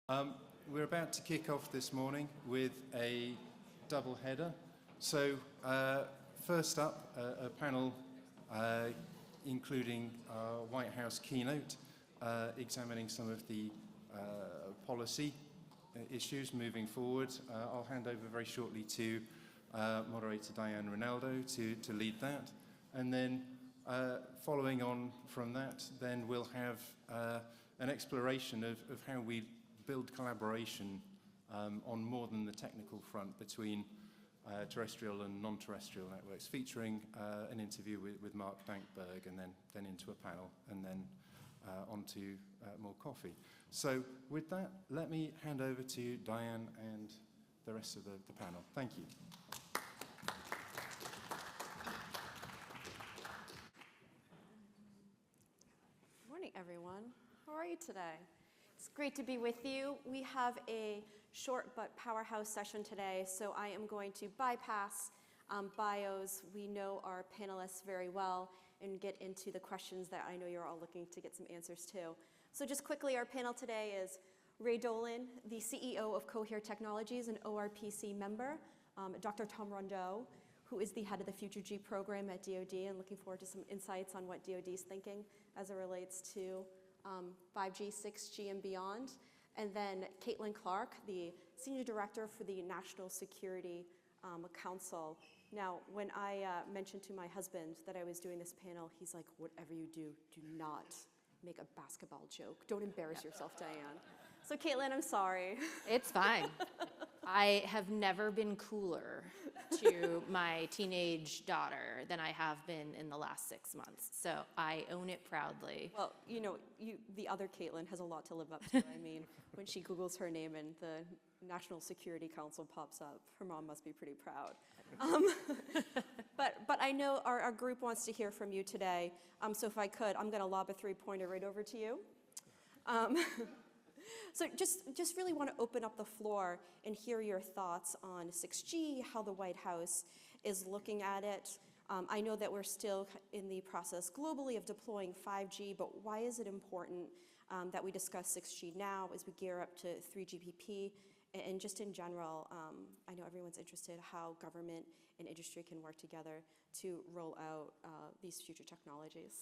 We're about to kick off this morning with a double header. So first up, a panel including White House Keynote, examining some of the policy issues moving forward. I'll hand over very shortly to moderator Diane Ronaldo to lead that. And then following on from that, then we'll have an exploration of how we build collaboration on more than the technical front between terrestrial and non-terrestrial networks, featuring an interview with Mark Dankberg, and then into a panel, and then onto more coffee. So with that, let me hand over to Diane and the rest of the panel. Thank you. Good morning, everyone. How are you today? It's great to be with you. We have a short but powerhouse session today, so I am going to bypass bios. We know our panelists very well and get into the questions that I know you're all looking to get some answers to. So just quickly, our panel today is Ray Dolan, the CEO of Cohere Technologies, an ORPC member, Dr. Tom Rondeau, who is the head of the Future G program at DoD, and looking forward to some insights on what DoD is thinking as it relates to 5G, 6G, and beyond. And then Caitlin Clark, the Senior Director for the National Security Council. Now, when I mentioned to my husband that I was doing this panel, he's like, whatever you do, do not make a basketball joke. Don't embarrass yourself, Diane. So Caitlin, I'm sorry. It's fine. I have never been cooler to my teenage daughter than I have been in the last 6 months. So I own it proudly. Well, you know, the other Caitlin has a lot to live up to. I mean, when she Googles her name and the National Security Council pops up, her mom must be pretty proud. But I know our group wants to hear from you today. So if I could, I'm going to lob a three-pointer right over to you. So just really want to open up the floor and hear your thoughts on 6G, how the White House is looking at it. I know that we're still in the process globally of deploying 5G, but why is it important that we discuss 6G now as we gear up to 3GPP? And just in general, I know everyone's interested how government and industry can work together to roll out these future technologies.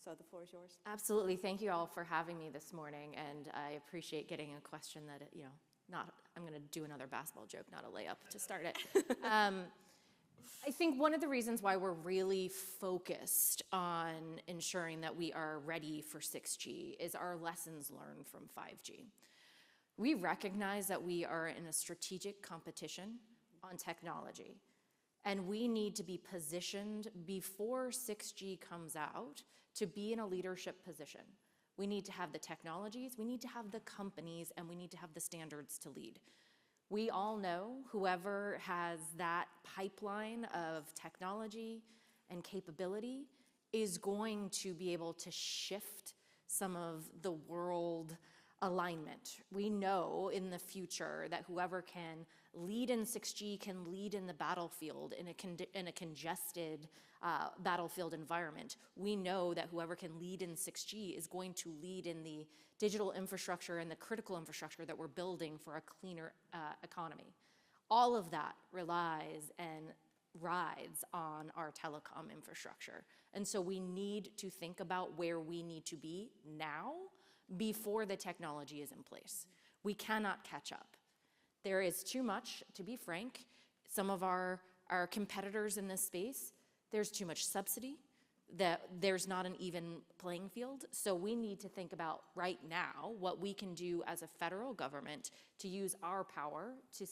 So the floor is yours. Absolutely. Thank you all for having me this morning, and I appreciate getting a question that, I'm going to do another basketball joke, not a layup to start it. I think one of the reasons why we're really focused on ensuring that we are ready for 6G is our lessons learned from 5G. We recognize that we are in a strategic competition on technology, and we need to be positioned before 6G comes out to be in a leadership position. We need to have the technologies, we need to have the companies, and we need to have the standards to lead. We all know whoever has that pipeline of technology and capability is going to be able to shift some of the world alignment. We know in the future that whoever can lead in 6G can lead in the battlefield in a congested battlefield environment. We know that whoever can lead in 6G is going to lead in the digital infrastructure and the critical infrastructure that we're building for a cleaner economy. All of that relies and rides on our telecom infrastructure. And so we need to think about where we need to be now before the technology is in place. We cannot catch up. There is too much, to be frank. Some of our competitors in this space, there's too much subsidy, that there's not an even playing field. So we need to think about right now what we can do as a federal government to use our power to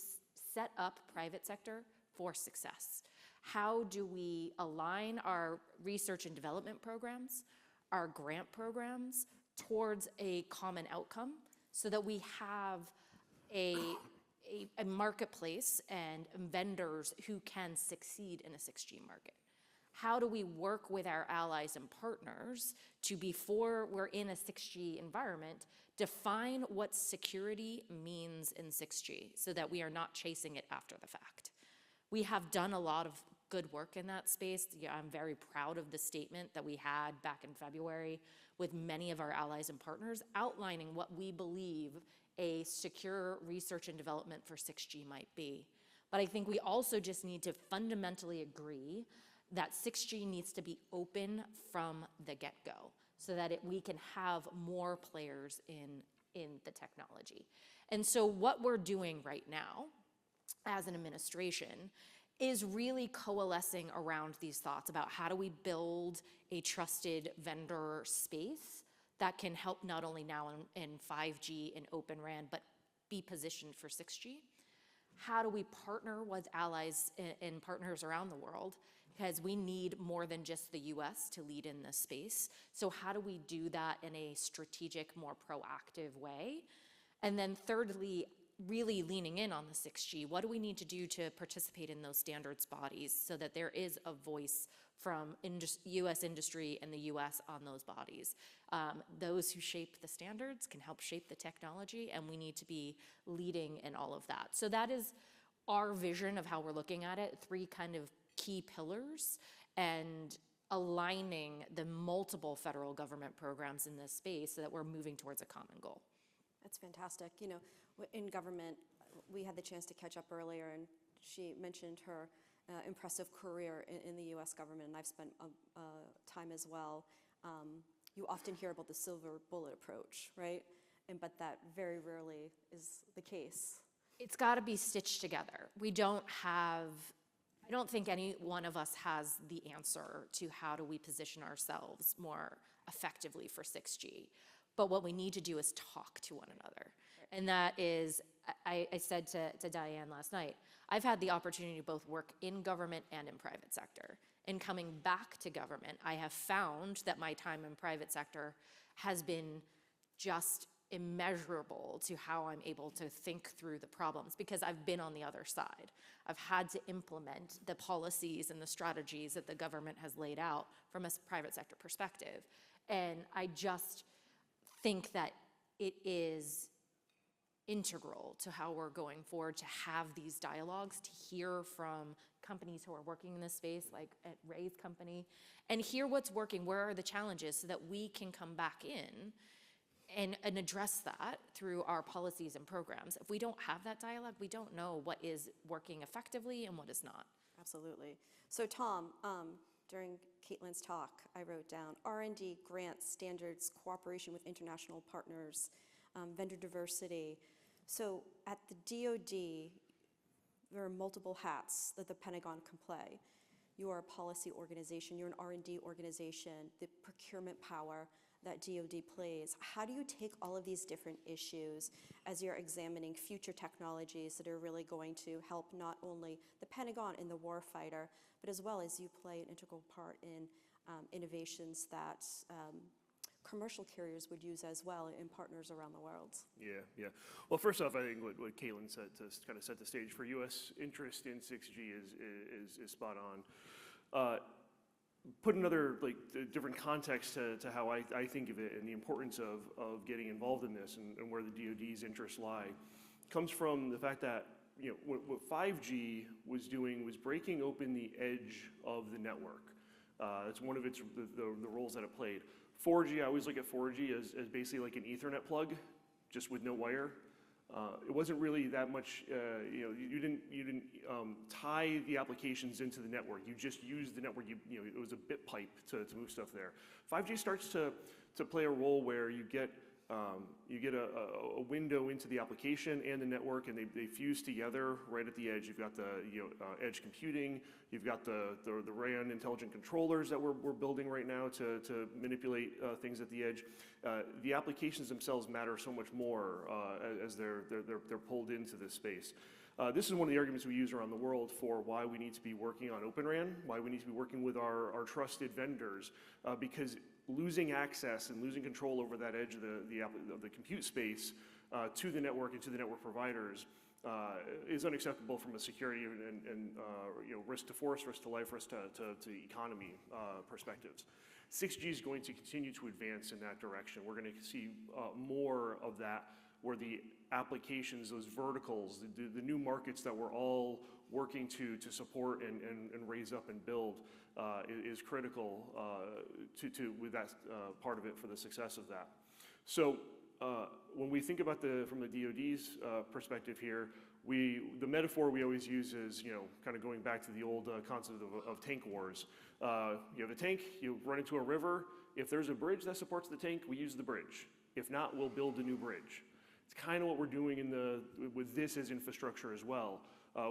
set up private sector for success. How do we align our research and development programs, our grant programs, towards a common outcome so that we have a marketplace and vendors who can succeed in a 6G market? How do we work with our allies and partners to, before we're in a 6G environment, define what security means in 6G so that we are not chasing it after the fact? We have done a lot of good work in that space. Yeah, I'm very proud of the statement that we had back in February with many of our allies and partners outlining what we believe a secure research and development for 6G might be. But I think we also just need to fundamentally agree that 6G needs to be open from the get-go so that we can have more players in the technology. And so what we're doing right now as an administration is really coalescing around these thoughts about how do we build a trusted vendor space that can help not only now in 5G and Open RAN, but be positioned for 6G. How do we partner with allies and partners around the world? Because we need more than just the US to lead in this space. So how do we do that in a strategic, more proactive way? And then thirdly, really leaning in on the 6G. What do we need to do to participate in those standards bodies so that there is a voice from US industry and the US on those bodies? Those who shape the standards can help shape the technology, and we need to be leading in all of that. So that is our vision of how we're looking at it, 3 kind of key pillars, and aligning the multiple federal government programs in this space so that we're moving towards a common goal. That's fantastic. You know, in government, we had the chance to catch up earlier, and she mentioned her impressive career in the US government, and I've spent time as well. You often hear about the silver bullet approach, right? But that very rarely is the case. It's got to be stitched together. We don't have, I don't think any one of us has the answer to how do we position ourselves more effectively for 6G. But what we need to do is talk to one another. Right. And that is, I said to Diane last night, I've had the opportunity to both work in government and in private sector. And coming back to government, I have found that my time in private sector has been just immeasurable to how I'm able to think through the problems because I've been on the other side. I've had to implement the policies and the strategies that the government has laid out from a private sector perspective. And I just think that it is integral to how we're going forward to have these dialogues, to hear from companies who are working in this space, like at Ray's company, and hear what's working, where are the challenges, so that we can come back in and address that through our policies and programs. If we don't have that dialogue, we don't know what is working effectively and what is not. Absolutely. So Tom, during Caitlin's talk, I wrote down R&D, grants, standards, cooperation with international partners, vendor diversity. So at the DoD, there are multiple hats that the Pentagon can play. You are a policy organization, you're an R&D organization, the procurement power that DoD plays. How do you take all of these different issues as you're examining future technologies that are really going to help not only the Pentagon and the warfighter, but as well as you play an integral part in innovations that commercial carriers would use as well in partners around the world? Yeah. Well, first off, I think what Caitlin said to kind of set the stage for U.S. interest in 6G is spot on. Put another different context to how I think of it and the importance of getting involved in this and where the DoD's interests lie comes from the fact that what 5G was doing was breaking open the edge of the network. That's one of the roles that it played. 4G, I always look at 4G as basically like an Ethernet plug, just with no wire. It wasn't really that much, you didn't tie the applications into the network. You just used the network, it was a bit pipe to move stuff there. 5G starts to play a role where you get a window into the application and the network, and they fuse together right at the edge. You've got the edge computing. You've got the RAN intelligent controllers that we're building right now to manipulate things at the edge. The applications themselves matter so much more as they're pulled into this space. This is one of the arguments we use around the world for why we need to be working on Open RAN, why we need to be working with our trusted vendors, because losing access and losing control over that edge of the compute space to the network and to the network providers is unacceptable from a security and risk to force, risk to life, risk to economy perspectives. 6G is going to continue to advance in that direction. We're going to see more of that where the applications, those verticals, the new markets that we're all working to support and raise up and build is critical with that part of it for the success of that. So when we think about from the DoD's perspective here, the metaphor we always use is, kind of going back to the old concept of tank wars. You have a tank, you run into a river. If there's a bridge that supports the tank, we use the bridge. If not, we'll build a new bridge. It's kind of what we're doing with this as infrastructure as well.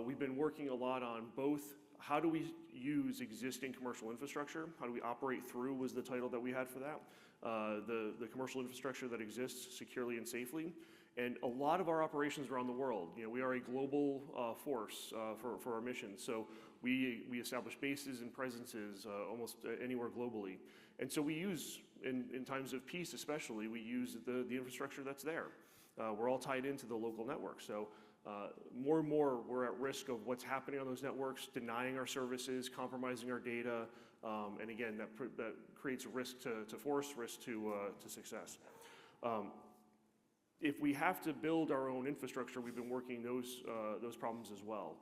We've been working a lot on both how do we use existing commercial infrastructure, how do we operate through was the title that we had for that, the commercial infrastructure that exists securely and safely. And a lot of our operations around the world, we are a global force for our mission. So we establish bases and presences almost anywhere globally. And so we use, in times of peace especially, we use the infrastructure that's there. We're all tied into the local network. So more and more, we're at risk of what's happening on those networks, denying our services, compromising our data. And again, that creates a risk to force, risk to success. If we have to build our own infrastructure, we've been working those problems as well.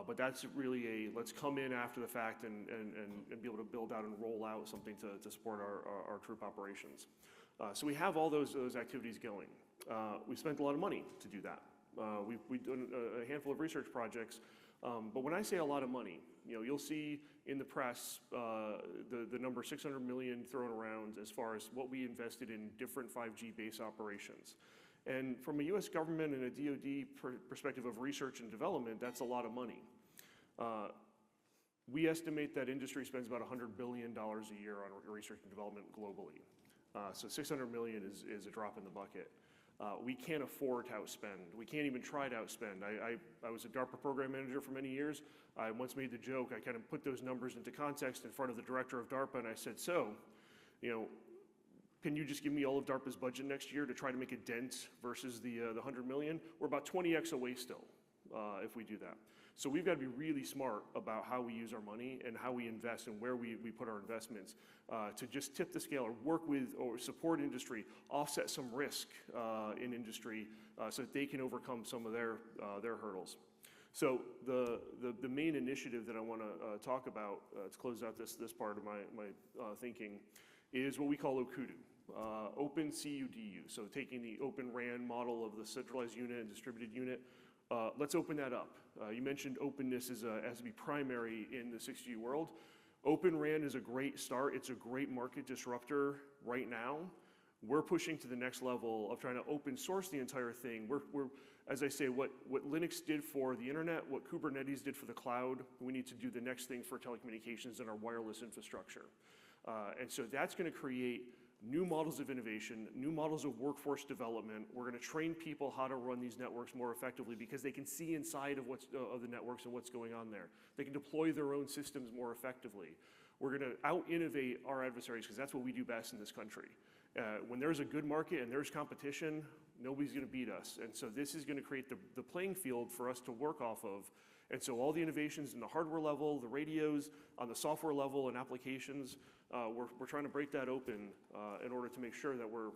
But that's really let's come in after the fact and be able to build out and roll out something to support our troop operations. So we have all those activities going. We spent a lot of money to do that. We've done a handful of research projects, but when I say a lot of money, you'll see in the press the number 600 million thrown around as far as what we invested in different 5G base operations. And from a US government and a DoD perspective of research and development, that's a lot of money. We estimate that industry spends about $100 billion a year on research and development globally. So 600 million is a drop in the bucket. We can't afford to outspend. We can't even try to outspend. I was a DARPA program manager for many years. I once made the joke, I kind of put those numbers into context in front of the director of DARPA, and I said, so, can you just give me all of DARPA's budget next year to try to make a dent versus the 100 million? We're about 20x away still if we do that. So we've got to be really smart about how we use our money and how we invest and where we put our investments to just tip the scale or work with or support industry, offset some risk in industry so that they can overcome some of their hurdles. So the main initiative that I want to talk about to close out this part of my thinking is what we call OCUDU, Open CUDU. So taking the Open RAN model of the centralized unit and distributed unit, let's open that up. You mentioned openness has to be primary in the 6G world. Open RAN is a great start. It's a great market disruptor right now. We're pushing to the next level of trying to open source the entire thing. We're as I say, what Linux did for the internet, what Kubernetes did for the cloud, we need to do the next thing for telecommunications and our wireless infrastructure. And so that's going to create new models of innovation, new models of workforce development. We're going to train people how to run these networks more effectively because they can see inside of the networks and what's going on there. They can deploy their own systems more effectively. We're going to out-innovate our adversaries because that's what we do best in this country. When there's a good market and there's competition, nobody's going to beat us. And so this is going to create the playing field for us to work off of. And so all the innovations in the hardware level, the radios, on the software level and applications, we're trying to break that open in order to make sure that we're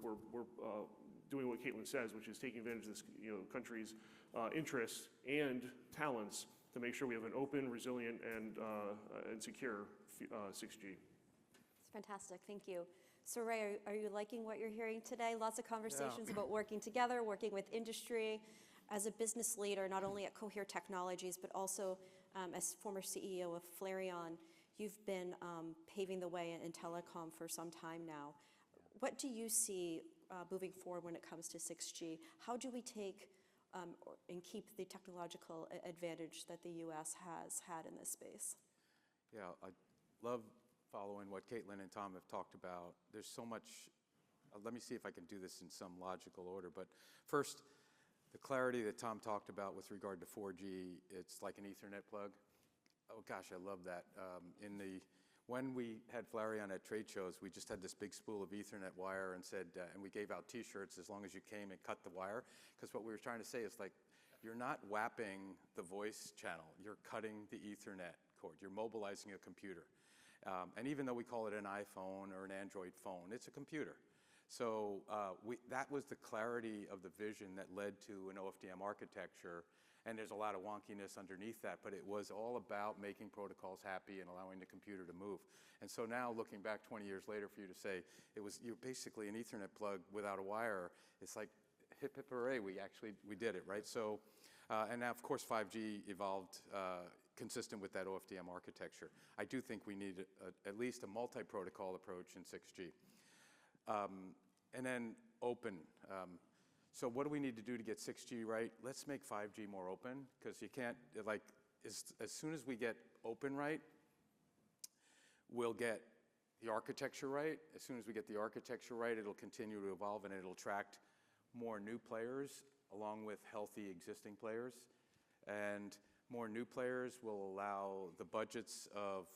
doing what Caitlin says, which is taking advantage of this country's interests and talents to make sure we have an open, resilient, and secure 6G. It's fantastic. Thank you. So Ray, are you liking what you're hearing today? Lots of conversations about working together, working with industry. As a business leader, not only at Cohere Technologies, but also as former CEO of Flareon, you've been paving the way in telecom for some time now. What do you see moving forward when it comes to 6G? How do we take and keep the technological advantage that the U.S. has had in this space? Yeah, I love following what Caitlin and Tom have talked about. There's so much, let me see if I can do this in some logical order, but first, the clarity that Tom talked about with regard to 4G, it's like an Ethernet plug. Oh gosh, I love that. When we had Flareon at trade shows, we just had this big spool of Ethernet wire and said, and we gave out T-shirts as long as you came and cut the wire, because what we were trying to say is like, you're not whapping the voice channel, you're cutting the Ethernet cord, you're mobilizing a computer. And even though we call it an iPhone or an Android phone, it's a computer. So that was the clarity of the vision that led to an OFDM architecture. And there's a lot of wonkiness underneath that, but it was all about making protocols happy and allowing the computer to move. And so now, looking back 20 years later, for you to say it was basically an Ethernet plug without a wire, it's like hip hip hooray, we did it, right? So, and now of course 5G evolved consistent with that OFDM architecture. I do think we need at least a multi-protocol approach in 6G. And then open. So what do we need to do to get 6G right? Let's make 5G more open, because you can't, like, as soon as we get open right, we'll get the architecture right. As soon as we get the architecture right, it'll continue to evolve and it'll attract more new players along with healthy existing players. And more new players will allow the budgets of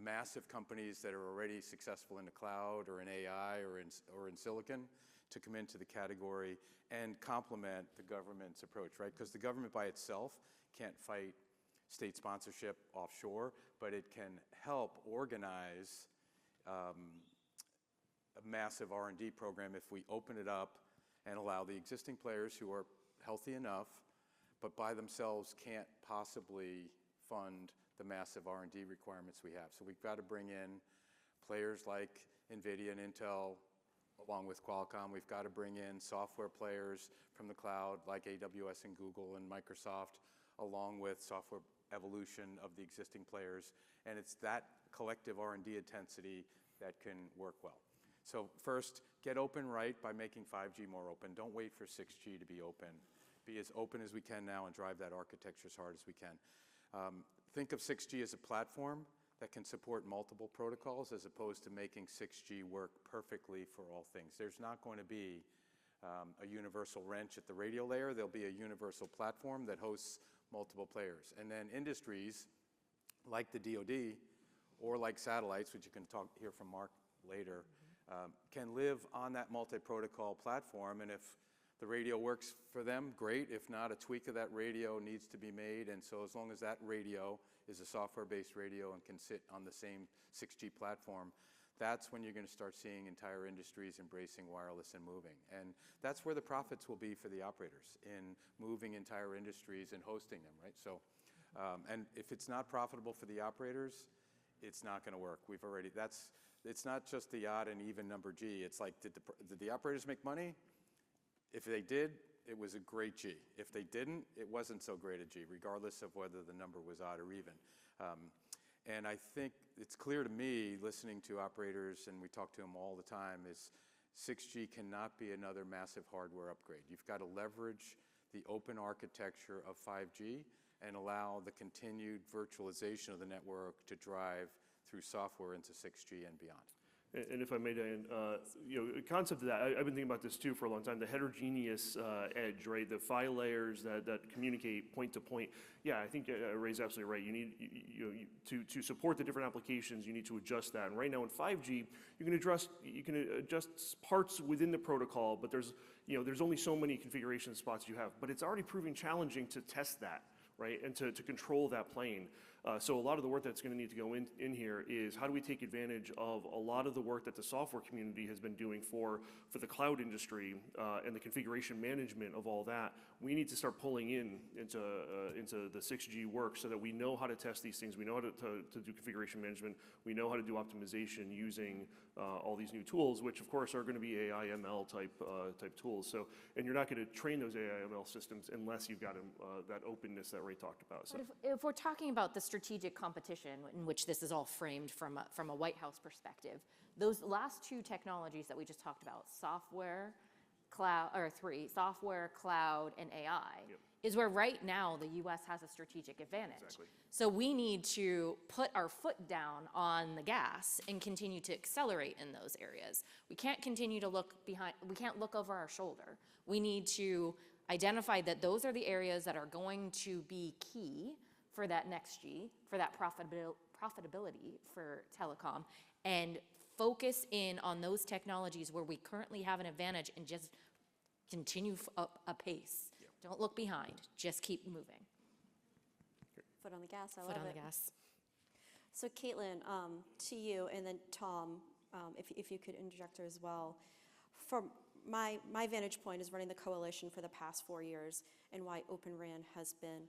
massive companies that are already successful in the cloud or in AI or in silicon to come into the category and complement the government's approach, right? Because the government by itself can't fight state sponsorship offshore, but it can help organize a massive R&D program if we open it up and allow the existing players who are healthy enough, but by themselves can't possibly fund the massive R&D requirements we have. So we've got to bring in players like NVIDIA and Intel, along with Qualcomm. We've got to bring in software players from the cloud like AWS and Google and Microsoft, along with software evolution of the existing players. And it's that collective R&D intensity that can work well. So first, get open right by making 5G more open. Don't wait for 6G to be open. Be as open as we can now and drive that architecture as hard as we can. Think of 6G as a platform that can support multiple protocols as opposed to making 6G work perfectly for all things. There's not going to be a universal wrench at the radio layer. There'll be a universal platform that hosts multiple players. And then industries like the DoD or like satellites, which you can hear from Mark later, can live on that multi-protocol platform. And if the radio works for them, great. If not, a tweak of that radio needs to be made. And so as long as that radio is a software-based radio and can sit on the same 6G platform, that's when you're going to start seeing entire industries embracing wireless and moving. And that's where the profits will be for the operators, in moving entire industries and hosting them, right? So, and if it's not profitable for the operators, it's not going to work. It's not just the odd and even number G. It's like, did the operators make money? If they did, it was a great G. If they didn't, it wasn't so great a G, regardless of whether the number was odd or even. And I think it's clear to me, listening to operators, and we talk to them all the time, is 6G cannot be another massive hardware upgrade. You've got to leverage the open architecture of 5G and allow the continued virtualization of the network to drive through software into 6G and beyond. And if I may, Diane, the concept of that, I've been thinking about this too for a long time, the heterogeneous edge, right? The file layers that communicate point to point. Yeah, I think Ray's absolutely right. You need, to support the different applications, you need to adjust that. And right now in 5G, you can adjust parts within the protocol, but there's only so many configuration spots you have. But it's already proving challenging to test that, right? And to control that plane. So a lot of the work that's going to need to go in here is how do we take advantage of a lot of the work that the software community has been doing for the cloud industry and the configuration management of all that. We need to start pulling into the 6G work so that we know how to test these things. We know how to do configuration management. We know how to do optimization using all these new tools, which of course are going to be AI ML type tools. So, and you're not going to train those AI ML systems unless you've got that openness that Ray talked about. So. But if we're talking about the strategic competition in which this is all framed from a White House perspective, those last two technologies that we just talked about, software, cloud, and AI, Yep. is where right now the U.S. has a strategic advantage. Exactly. So we need to put our foot down on the gas and continue to accelerate in those areas. We can't continue to look behind, we can't look over our shoulder. We need to identify that those are the areas that are going to be key for that next G, for that profitability for telecom, and focus in on those technologies where we currently have an advantage and just continue up a pace. Yeah. Don't look behind, just keep moving. Foot on the gas, I Foot love on it. the gas. So Caitlin, to you, and then Tom, if you could interject as well. from my vantage point is running the coalition for the past 4 years, and why Open RAN has been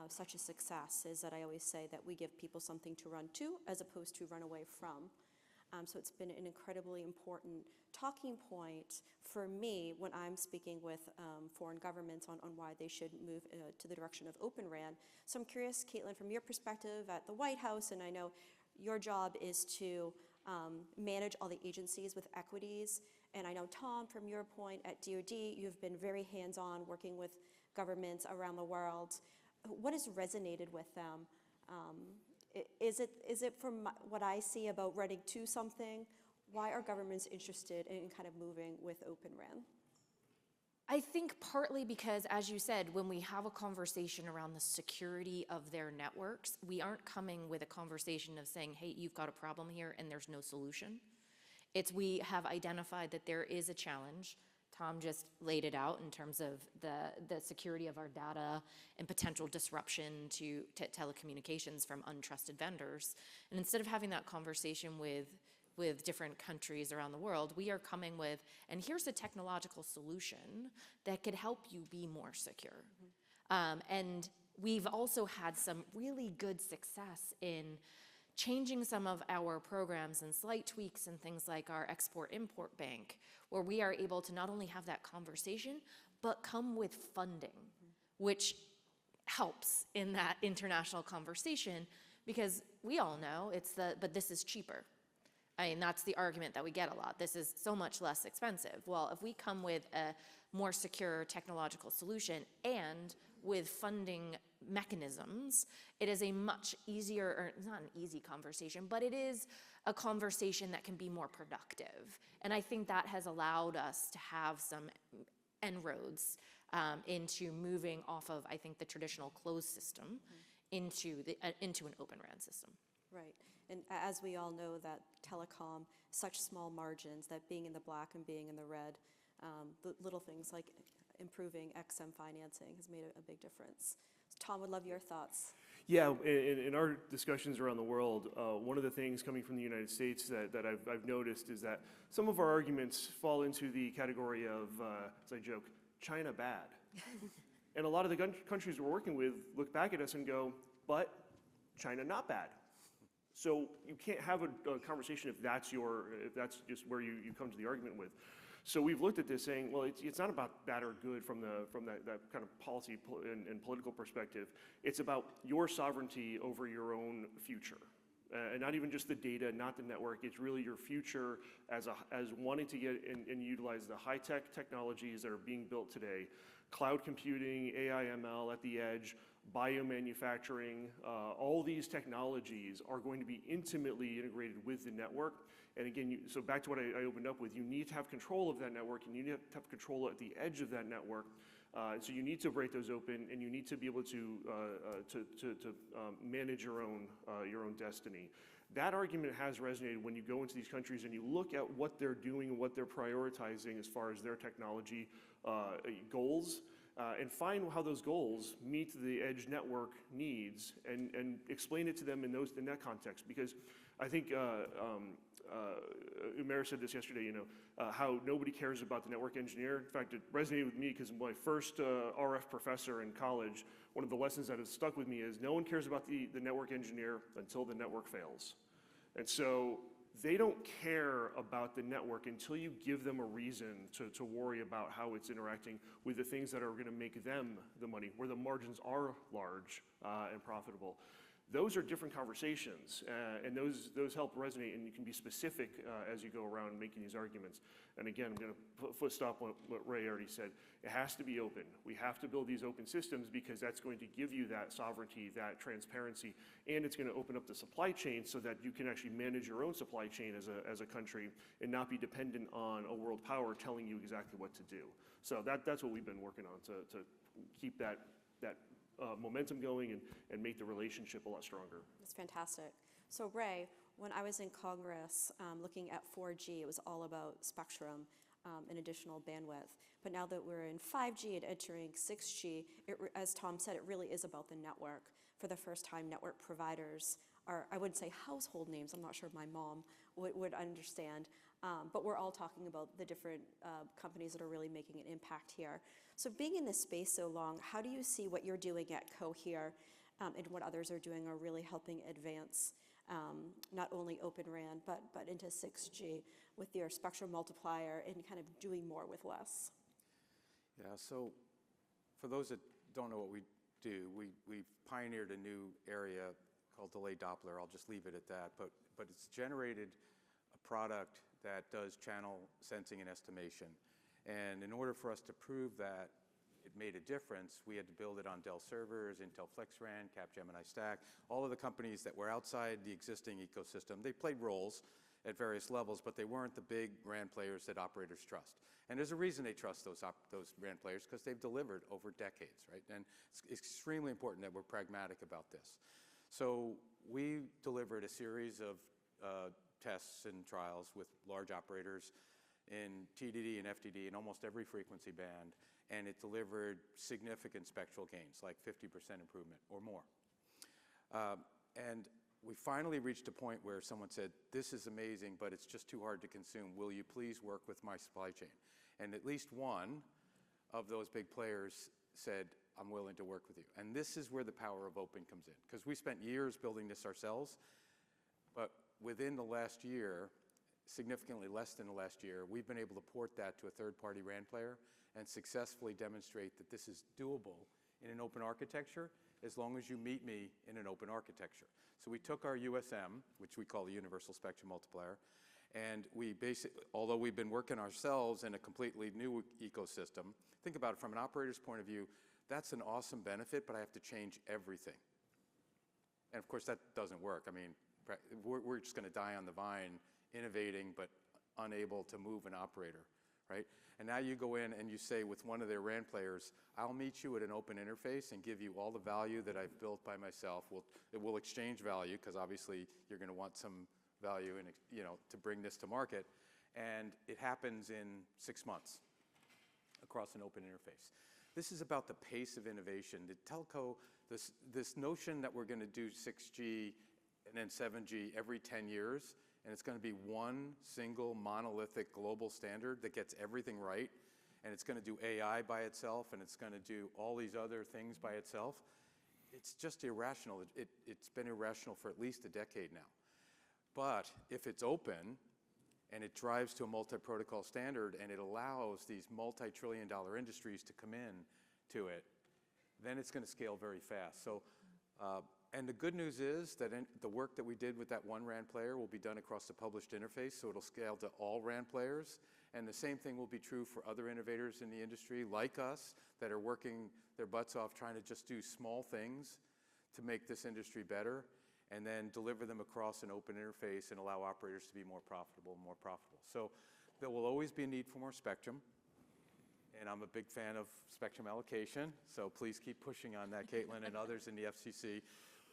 such a success is that I always say that we give people something to run to as opposed to run away from. So it's been an incredibly important talking point for me when I'm speaking with foreign governments on why they should move to the direction of Open RAN. So I'm curious, Caitlin, from your perspective at the White House, and I know your job is to manage all the agencies with equities, and I know, Tom, from your point at DoD, you've been very hands-on working with governments around the world. What has resonated with them? Is it from what I see about running to something? Why are governments interested in kind of moving with Open RAN? I think partly because, as you said, when we have a conversation around the security of their networks, we aren't coming with a conversation of saying, hey, you've got a problem here and there's no solution. It's we have identified that there is a challenge. Tom just laid it out in terms of the security of our data and potential disruption to telecommunications from untrusted vendors. And instead of having that conversation with different countries around the world, we are coming with, and here's a technological solution that could help you be more secure. And we've also had some really good success in changing some of our programs and slight tweaks and things like our export-import bank, where we are able to not only have that conversation, but come with funding, which helps in that international conversation, because we all know but this is cheaper. I mean, that's the argument that we get a lot. This is so much less expensive. Well, if we come with a more secure technological solution and with funding mechanisms, it is a much easier, or it's not an easy conversation, but it is a conversation that can be more productive. And I think that has allowed us to have some inroads into moving off of, I think, the traditional closed system into an Open RAN system. Right. And as we all know, that telecom, such small margins, that being in the black and being in the red, the little things like improving XM financing has made a big difference. Tom, would love your thoughts. Yeah, in our discussions around the world, one of the things coming from the United States that I've noticed is that some of our arguments fall into the category of, as I joke, China bad. And a lot of the countries we're working with look back at us and go, but China not bad. So you can't have a conversation if that's just where you come to the argument with. So we've looked at this saying, well, it's not about bad or good from that kind of policy and political perspective. It's about your sovereignty over your own future. And not even just the data, not the network. It's really your future as wanting to get and utilize the high-tech technologies that are being built today. Cloud computing, AI, ML at the edge, biomanufacturing, all these technologies are going to be intimately integrated with the network. And again, so back to what I opened up with, you need to have control of that network, and you need to have control at the edge of that network. So you need to break those open, and you need to be able to manage your own destiny. That argument has resonated when you go into these countries and you look at what they're doing and what they're prioritizing as far as their technology goals, and find how those goals meet the edge network needs, and explain it to them in that context. Because I think Umair said this yesterday, how nobody cares about the network engineer. In fact, it resonated with me because my first RF professor in college, one of the lessons that has stuck with me is no one cares about the network engineer until the network fails. And so they don't care about the network until you give them a reason to worry about how it's interacting with the things that are going to make them the money, where the margins are large and profitable. Those are different conversations, and those help resonate, and you can be specific as you go around making these arguments. And again, I'm going to foot stop what Ray already said. It has to be open. We have to build these open systems because that's going to give you that sovereignty, that transparency, and it's going to open up the supply chain so that you can actually manage your own supply chain as a country and not be dependent on a world power telling you exactly what to do. So that's what we've been working on to keep that momentum going and make the relationship a lot stronger. That's fantastic. So Ray, when I was in Congress looking at 4G, it was all about spectrum and additional bandwidth. But now that we're in 5G and entering 6G, as Tom said, it really is about the network. For the first time, network providers are, I wouldn't say household names, I'm not sure my mom would understand, But we're all talking about the different companies that are really making an impact here. So being in this space so long, how do you see what you're doing at Cohere and what others are doing are really helping advance not only Open RAN, but into 6G with your spectrum multiplier and kind of doing more with less? Yeah, so for those that don't know what we do, we've pioneered a new area called delayed Doppler. I'll just leave it at that. But it's generated a product that does channel sensing and estimation. And in order for us to prove that it made a difference, we had to build it on Dell servers, Intel FlexRAN, Capgemini Stack, all of the companies that were outside the existing ecosystem. They played roles at various levels, but they weren't the big RAN players that operators trust. And there's a reason they trust those RAN players, because they've delivered over decades, right? And it's extremely important that we're pragmatic about this. So we delivered a series of tests and trials with large operators in TDD and FDD in almost every frequency band, and it delivered significant spectral gains, like 50% improvement or more. And we finally reached a point where someone said, this is amazing, but it's just too hard to consume. Will you please work with my supply chain? And at least one of those big players said, I'm willing to work with you. And this is where the power of open comes in, because we spent years building this ourselves, but within the last year, significantly less than the last year, we've been able to port that to a third-party RAN player and successfully demonstrate that this is doable in an open architecture as long as you meet me in an open architecture. So we took our USM, which we call the Universal Spectrum Multiplier, and we basically, although we've been working ourselves in a completely new ecosystem, think about it from an operator's point of view, that's an awesome benefit, but I have to change everything. And of course, that doesn't work. I mean, we're just going to die on the vine innovating but unable to move an operator, right? And now you go in and you say with one of their RAN players, I'll meet you at an open interface and give you all the value that I've built by myself. It will exchange value, because obviously you're going to want some value in, to bring this to market. And it happens in 6 months across an open interface. This is about the pace of innovation. The telco, this notion that we're going to do 6G and then 7G every 10 years, and it's going to be one single monolithic global standard that gets everything right, and it's going to do AI by itself, and it's going to do all these other things by itself. It's just irrational. It's been irrational for at least a decade now. But if it's open and it drives to a multi-protocol standard and it allows these multi-trillion-dollar industries to come in to it, then it's going to scale very fast. So, and the good news is that the work that we did with that one RAN player will be done across the published interface, so it'll scale to all RAN players. And the same thing will be true for other innovators in the industry like us that are working their butts off trying to just do small things to make this industry better, and then deliver them across an open interface and allow operators to be more profitable and more profitable. So there will always be a need for more spectrum. And I'm a big fan of spectrum allocation, so please keep pushing on that, Caitlin and others in the FCC.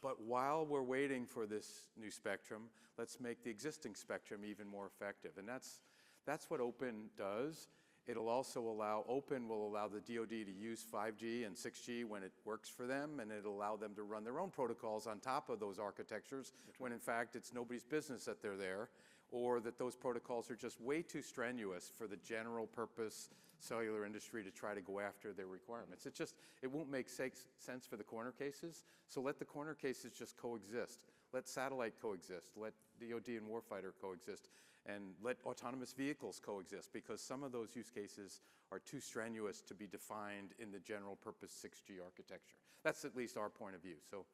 But while we're waiting for this new spectrum, let's make the existing spectrum even more effective. And that's what Open does. It'll also allow, Open will allow the DoD to use 5G and 6G when it works for them, and it'll allow them to run their own protocols on top of those architectures when in fact it's nobody's business that they're there, or that those protocols are just way too strenuous for the general purpose cellular industry to try to go after their requirements. It won't make sense for the corner cases, so let the corner cases just coexist. Let satellite coexist, let DoD and warfighter coexist, and let autonomous vehicles coexist, because some of those use cases are too strenuous to be defined in the general purpose 6G architecture. That's at least our point of view. So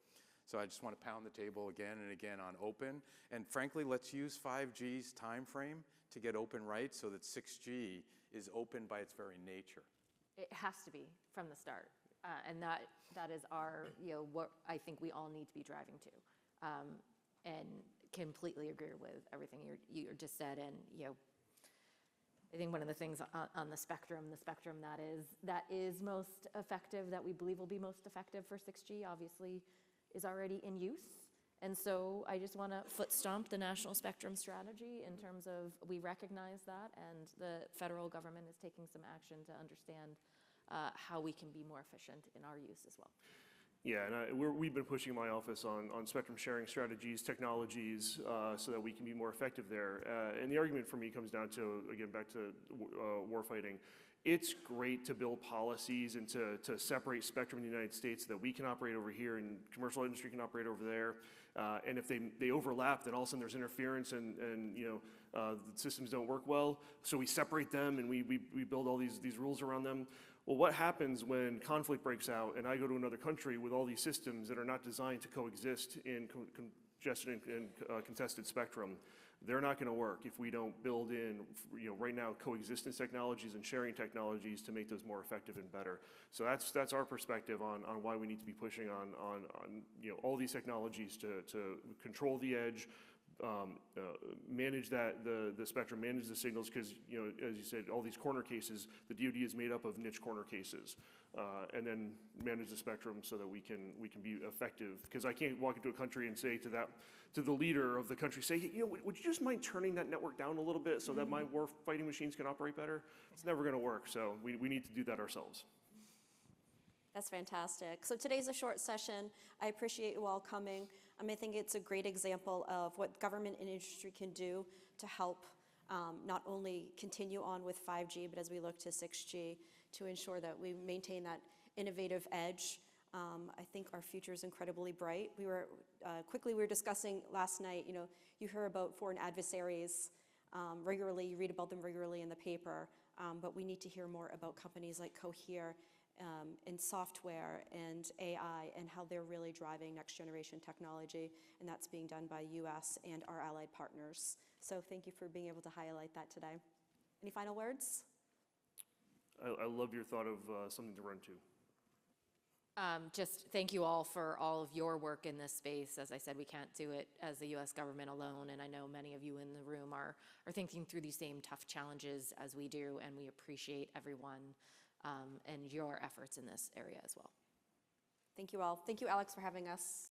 I just want to pound the table again and again on open. And frankly, let's use 5G's time frame to get open right so that 6G is open by its very nature. It has to be from the start. And that is our, what I think we all need to be driving to. And completely agree with everything you just said. And, I think one of the things on the spectrum that is most effective, that we believe will be most effective for 6G, obviously is already in use. And so I just want to foot stomp the national spectrum strategy in terms of we recognize that, and the federal government is taking some action to understand how we can be more efficient in our use as well. Yeah, and we've been pushing in my office on spectrum sharing strategies, technologies, so that we can be more effective there. And the argument for me comes down to, again, back to warfighting. It's great to build policies and to separate spectrum in the United States so that we can operate over here and commercial industry can operate over there. And if they overlap, then all of a sudden there's interference and the systems don't work well. So we separate them and we build all these rules around them. Well, what happens when conflict breaks out and I go to another country with all these systems that are not designed to coexist in congested and contested spectrum? They're not going to work if we don't build in, right now, coexistence technologies and sharing technologies to make those more effective and better. So that's our perspective on why we need to be pushing on all these technologies to control the edge, manage the spectrum, manage the signals, because as you said, all these corner cases, the DoD is made up of niche corner cases, and then manage the spectrum so that we can be effective. Because I can't walk into a country and say to the leader of the country, say, would you just mind turning that network down a little bit so that my war fighting machines can operate better? It's never going to work. So we need to do that ourselves. That's fantastic. So today's a short session. I appreciate you all coming. I think it's a great example of what government and industry can do to help not only continue on with 5G, but as we look to 6G, to ensure that we maintain that innovative edge. I think our future is incredibly bright. We were discussing last night, you hear about foreign adversaries regularly, you read about them regularly in the paper, but we need to hear more about companies like Cohere in software and AI and how they're really driving next generation technology, and that's being done by US and our allied partners. So thank you for being able to highlight that today. Any final words? I love your thought of something to run to. Just thank you all for all of your work in this space. As I said, we can't do it as the US government alone, and I know many of you in the room are thinking through these same tough challenges as we do, and we appreciate everyone and your efforts in this area as well. Thank you all. Thank you, Alex, for having us.